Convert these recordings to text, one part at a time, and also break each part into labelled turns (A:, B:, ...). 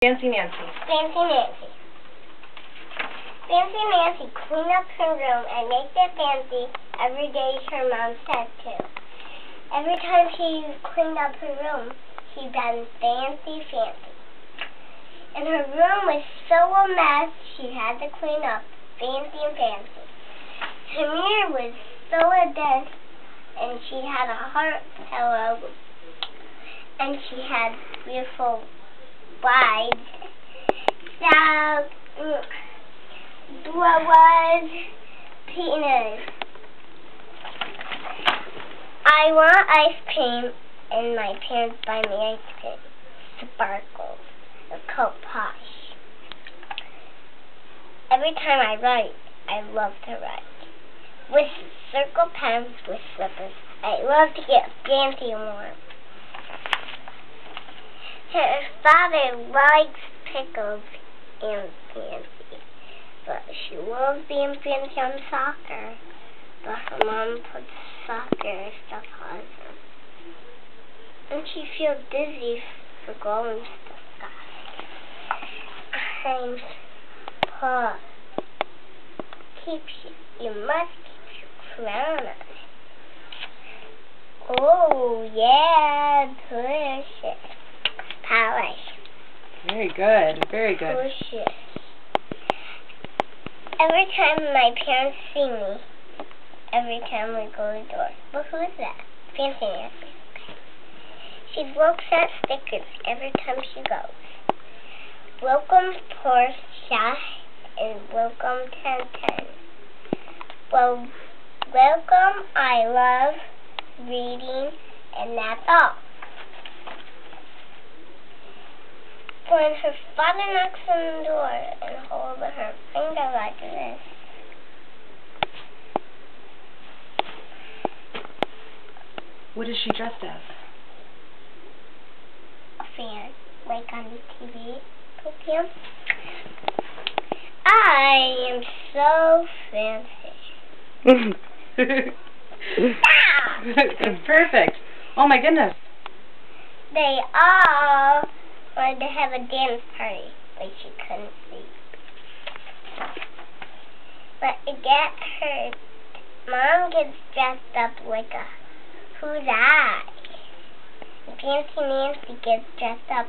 A: Fancy Nancy.
B: Fancy Nancy. Fancy Nancy cleaned up her room and make it fancy every day, her mom said to. Every time she cleaned up her room, she done fancy. And her room was so a mess, she had to clean up fancy. Her mirror was so a dent, and she had a heart pillow, and she had beautiful brides. So, what was peanuts? I want ice cream, and my parents buy me ice cream. Sparkles, a Coke Posh. Every time I write, I love to write. With circle pens, with slippers. I love to get fancy and warm. Her father likes pickles and fancy, but she loves being fancy on soccer. But her mom puts soccer stuff on her. And she feels dizzy for going stuff. I'm Paul. You must keep your crown on. Oh, yeah, delicious. Polish.
A: Very good, very good.
B: Delicious. Every time my parents see me, every time we go to the door, well, who is that? Fancy Nancy. She looks at stickers every time she goes. Welcome, Portia, and welcome, 1010. Well, welcome, I love reading, and that's all. When her father knocks on the door and holds her finger like this,
A: what is she dressed as?
B: a fan, like on the TV program. I am so fancy.
A: Perfect. Oh my goodness.
B: They all wanted to have a dance party, but she couldn't sleep. But it gets hurt. Mom gets dressed up like a who's that? Fancy Nancy gets dressed up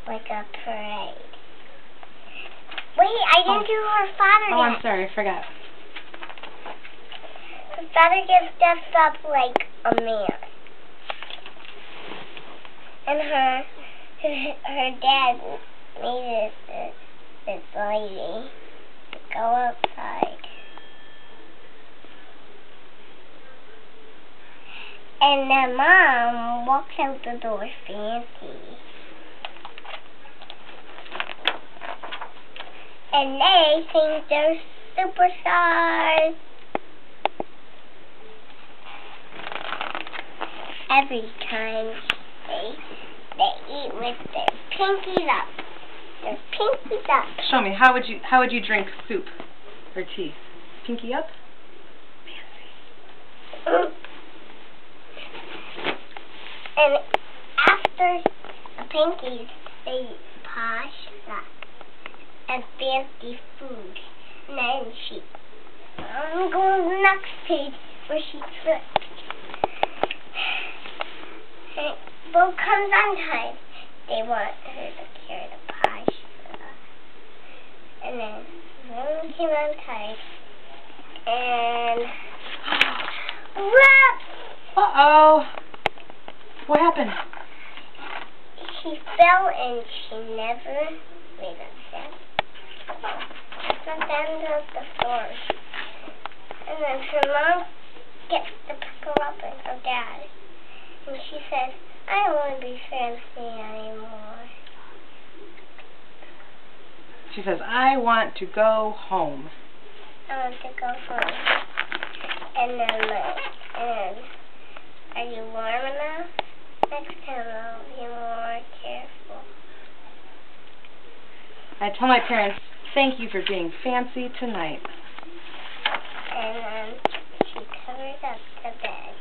B: like a parade. Wait, I didn't do her father yet.
A: Oh, I'm sorry, I forgot.
B: Her father gets dressed up like a man. And her dad made this lady to go outside. And then Mom walks out the door fancy. And they think they're superstars. Every time they eat with their pinkies up. Their pinkies up.
A: Show me, how would you drink soup or tea? Pinky up?
B: And after the pinkies, they eat pasta and fancy food. And then she goes to the next page where she trips. And boat comes on time. They want her to carry the pasta. And then boat came on time. And whoops!
A: Uh-oh. What happened?
B: She fell and she never made a step. At the end of the floor. And then her mom gets to pick her up and her dad. And she says, I don't want to be fancy anymore.
A: She says, I want to go home.
B: I want to go home. And then, are you warm enough? Next time I'll be more careful.
A: I tell my parents, thank you for being fancy tonight.
B: And then she covers up the bed.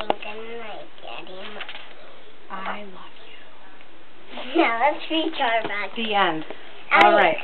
B: And good night, Daddy.
A: I love you.
B: Yeah, let's reach our back.
A: The end.
B: Oh,
A: All right.